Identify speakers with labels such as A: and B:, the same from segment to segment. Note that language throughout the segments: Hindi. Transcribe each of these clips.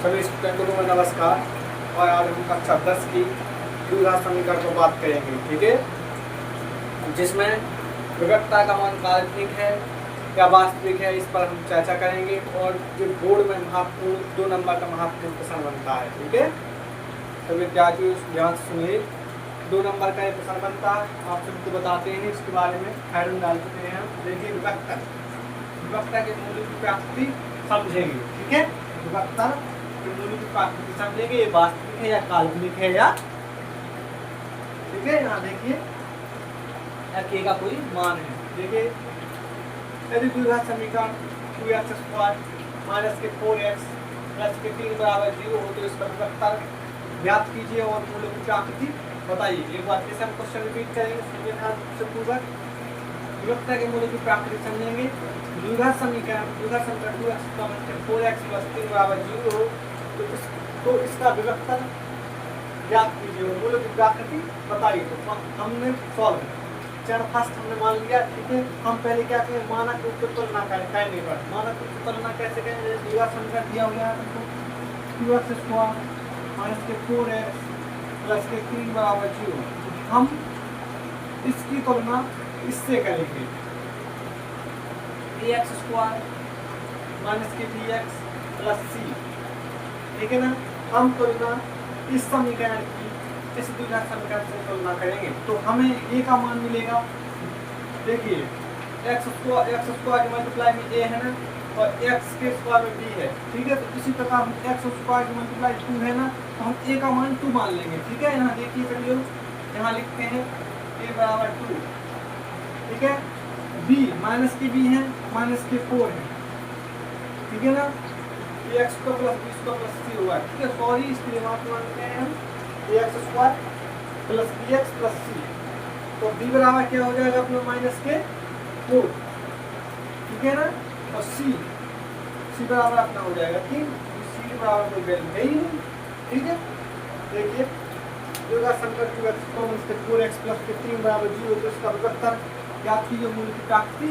A: सभी स्टूडेंटों को नमस्कार। और आज हम कक्षा 10 की द्विघात समीकरण पर बात करेंगे, ठीक है, जिसमें विभक्ता का मान काल्पनिक है या वास्तविक है, इस पर हम चर्चा करेंगे। और जो बोर्ड में महत्वपूर्ण 2 नंबर का महत्वपूर्ण प्रश्न बनता है, ठीक है। तो विद्यार्थी ध्यान से सुनिए, 2 नंबर का एक प्रश्न बनता है, आप सबको बताते हैं इसके बारे में, खैर डाल चुके हैं हम। देखिए, विभक्ता के मूल्य की प्राप्ति समझेंगे, ठीक है। विभक्ता के मूल्य की प्राप्ति समझेंगे, ये वास्तविक है या काल्पनिक है, या ठीक है। यहाँ देखिए के का कोई मान है। देखिए, यदि द्विघात समीकरण 2x² माइनस के 4x प्लस के 3 बराबर 0 हो तो इसका विभक्ता ज्ञात कीजिए और मूल्य की प्राप्ति बताइए। एक बार फिर से हम क्वेश्चन रिपीट करेंगे, सुनिए ध्यान से पूर्वक। विभक्ता के मूल्य की प्राप्ति समझेंगे। द्विघात समीकरण 2x 4x प्लस 3 बराबर 0 हो तो इसका विभक्ता ज्ञात कीजिए और मूल्य की प्राप्ति बताइए। तो हमने सॉल्व चरण फर्स्ट हमने मान लिया, ठीक है। हम पहले क्या करें, मानक रूप से तुलना करें, नहीं पर मानक रूप से तुलना कैसे करें। द्विघात समीकरण दिया हुआ है तो 2x² माइनस के 4x प्लस के 3 बराबर 0, हम इसकी तुलना इससे करेंगे। ax² माइनस के bx प्लस c, ठीक है ना। हम तुलना इस समीकरण की इस द्विघात समीकरण से तुलना करेंगे तो हमें a का मान मिलेगा। देखिए, x² की मल्टीप्लाई में a है ना, और x के स्क्वायर में b है, ठीक है। तो इसी प्रकार हम x² की मल्टीप्लाई 2 है ना, तो हम a का मान 2 मान लेंगे, ठीक है। यहाँ देखिए चलिए, यहाँ लिखते हैं a बराबर 2, ठीक है। b माइनस की b है, माइनस के 4 है, ठीक है ना। ये x plus b plus c हुआ, ठीक है। सॉरी, इसलिए माफ मानते हैं हम ax² plus bx plus c। तो b बराबर क्या हो जाएगा अपना माइनस के 4, ठीक है ना। और c बराबर अपना हो जाएगा 3, c बराबर कोई वैल्यू है ही नहीं, ठीक है। देखिए, द्विघात समीकरण 2x 4x प्लस 3 बराबर 0 तो इसका विभक्ता ज्ञात कीजिए, मूल्य की प्राप्ति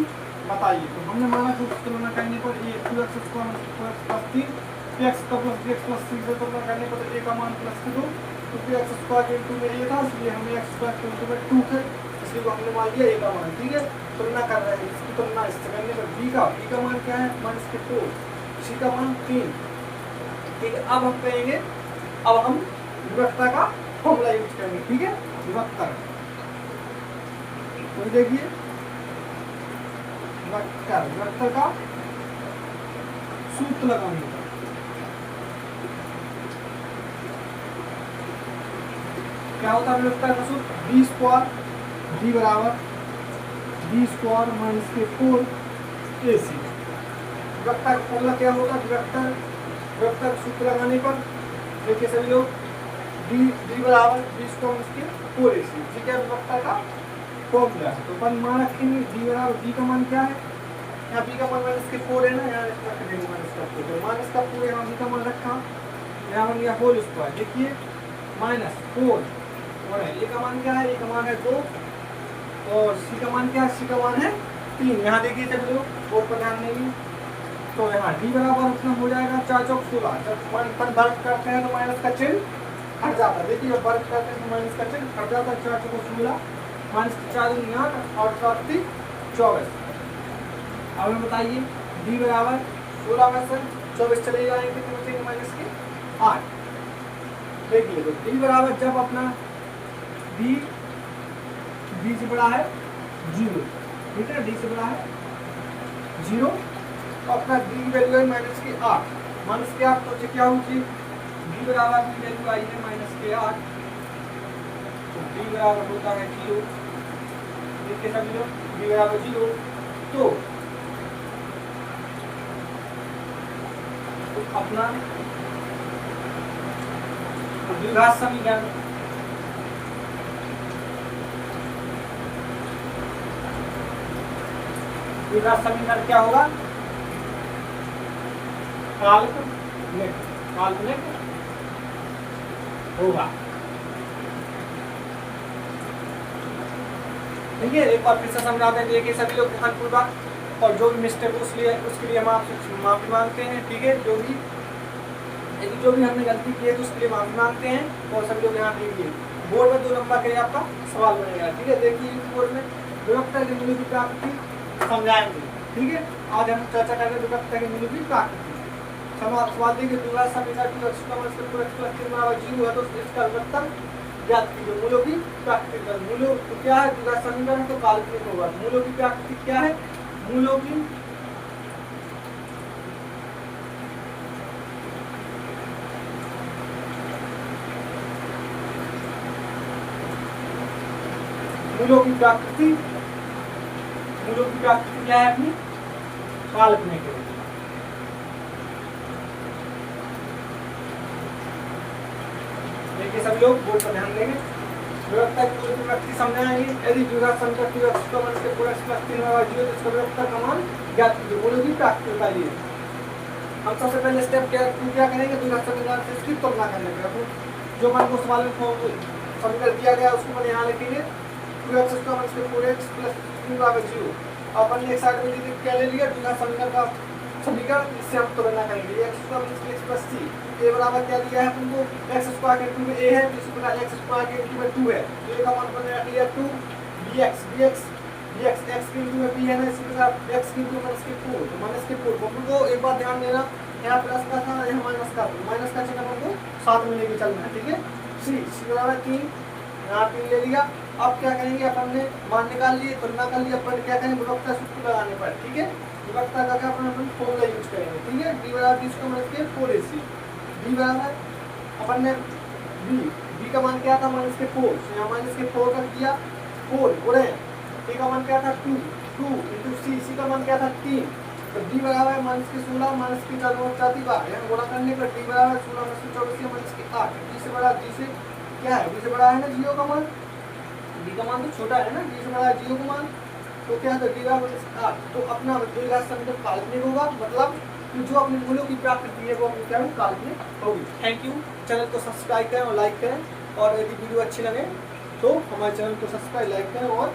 A: बताइए। तो हमने माना कि तुलना करने पर ये 2x² प्लस 3 x का प्लस bx प्लस c से तुलना करने पर a का मान प्लस 2, तो x² इंटू में ये था, इसलिए हमने x² इंटू में 2 थे, इसलिए को हमने मान लिया a का मान, ठीक है। तुलना कर रहे हैं, इसकी तुलना इससे करने पर b का मान क्या है, माइनस के 4, c का मान 3, ठीक है। अब हम कहेंगे, अब हम विभक्ता का फॉर्मूला यूज करेंगे, ठीक है। विभक्ता तो देखिए, विभक्ता का सूत्र लगाएंगे। क्या होता है विभक्ता का सूत्र, b² बराबर b² माइनस के 4ac। विभक्ता का फॉर्मूला क्या होगा, विभक्ता का सूत्र लगाने पर देखिए सभी लोग, b बराबर b² माइनस के 4ac, ठीक है। विभक्ता का फॉर्मूला है, तो अपन मान रखेंगे b बराबर, b का मान क्या है, यहाँ b का मान माइनस के 4 है ना, यहाँ रख देंगे माइनस का 4, तो माइनस का 4 यहाँ b का मान रखा, यहाँ बन गया होल स्क्वायर। देखिए, माइनस 4 और a का मान क्या है, a का मान है 2, और c का मान क्या है, c का मान है 3। यहाँ देखिए सभी लोग, बोर्ड पर ध्यान देंगे, तो यहाँ d बराबर उतना हो जाएगा 4 चौक 16। जब वर्ग करते हैं तो माइनस का चिन्ह हट जाता है। देखिए, जब वर्ग करते हैं तो माइनस का चिन्ह हट जाता है, 4 चौक 16, माइनस 4 8 और 7 24। अब हमें बताइए, d बराबर 16 में से 24 चले जाएंगे तो बचेंगे माइनस के 8। देखिए, तो d बराबर जब अपना b से बड़ा है 0, ठीक है, d से बड़ा है 0, तो अपना d की वैल्यू है माइनस के 8, तो क्या होगी, d बराबर की वैल्यू आई है माइनस के 8, तो d बराबर होता है 0। देखिए सभी लोग, d बराबर 0, तो अपना द्विघात समीकरण क्या होगा, काल्पनिक होगा। ठीक है, एक बार फिर से समझाते हैं, देखिए सभी लोग ध्यानपूर्वक, और जो भी मिस्टेक उसके लिए हम आपसे माफी मांगते हैं, ठीक है। जो भी यदि जो भी हमने गलती की है तो उसके लिए माफी मांगते हैं और सभी लोग ध्यान दीजिए। बोर्ड में 2 नंबर के लिए आपका सवाल बनेगा, ठीक है। देखिए बोर्ड में विभक्ता के मूल्यों की प्राप्ति समझाएंगे, ठीक है। आज हम चर्चा करेंगे विभक्ता के मूल्यों की प्राप्ति। सवाल देखिए द्विघात समीकरण 2x + 4x + 3 = 0 है तो इसका विभक्ता ज्ञात कीजिए। मूल्यों की प्राप्ति कर, मूल्यों तो क्या है, द्विघात समीकरण तो काल्पनिक होगा। मूल्यों की प्राप्ति क्या है, मूल्यों की प्राकृति, मूल्यों की प्राकृति क्या है अपनी, काल्पनिक है। देखिए सभी लोग बोर्ड पर ध्यान देंगे। विभक्ता की मूल्यों की प्राकृति समझाएंगे। यदि द्विघात समीकरण 2x + 4x + 3 = 0 तो इसका विभक्ता का मान ज्ञात कीजिए। मूल्यों की प्राकृति बताइए। हम सबसे पहले स्टेप क्या करेंगे, द्विघात समीकरण से इसकी तुलना करने का। जो मान को सवाल में समीकरण दिया गया उसको मैंने यहाँ लिखेंगे 2x + 4x + 3 = 0। अपन ने एक साइड में क्या ले लिया, द्विघात समीकरण का समीकरण, इससे हम तुलना करेंगे। x + c a बराबर क्या दिया है तुमको, x² के 2 में a है तो इसी प्रकार x² के 2 में 2 है तो a का मान बनेगा क्लियर 2 dx x के 2 में b है ना, इसी प्रकार x के 2 - के 4 तो -4। हमको एक बात ध्यान देना, यहाँ प्लस का था यहाँ माइनस का, माइनस का चिन्ह हमको साथ में लेके चलना है, ठीक है। c बराबर 3, यहाँ 3 ले लिया। अब क्या करेंगे, अपन ने मान निकाल लिए, तुलना कर लिया, अपन क्या करेंगे विभक्ता सूत्र लगाने पर, ठीक है। विभक्ता का क्या अपन फॉर्मूला यूज करेंगे, ठीक है। d बराबर d² - 4ac, b बराबर अपन ने b का मान क्या था -4, यहाँ -4 कर दिया 4 गुणे a का मान क्या था 2 × c का मान क्या था 3 तो d बराबर -16 - 4 बार यहाँ गुणा करने पर d बराबर 16 - 24 - 8। d से बड़ा, d से क्या है, d से बड़ा है ना 0 का मान, d का मान तो छोटा है ना, d से बड़ा 0 का मान तो क्या है, d बराबर 8। तो अपना द्विघात समीकरण काल्पनिक होगा, मतलब कि जो अपने मूल्यों की प्राप्ति है वो अपनी क्या काल्पनिक होगी। Thank you. चैनल को सब्सक्राइब करें और लाइक करें, और यदि वीडियो अच्छी लगे तो हमारे चैनल को सब्सक्राइब, लाइक करें और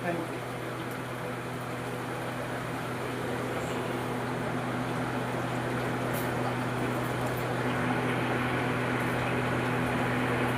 A: थैंक यू।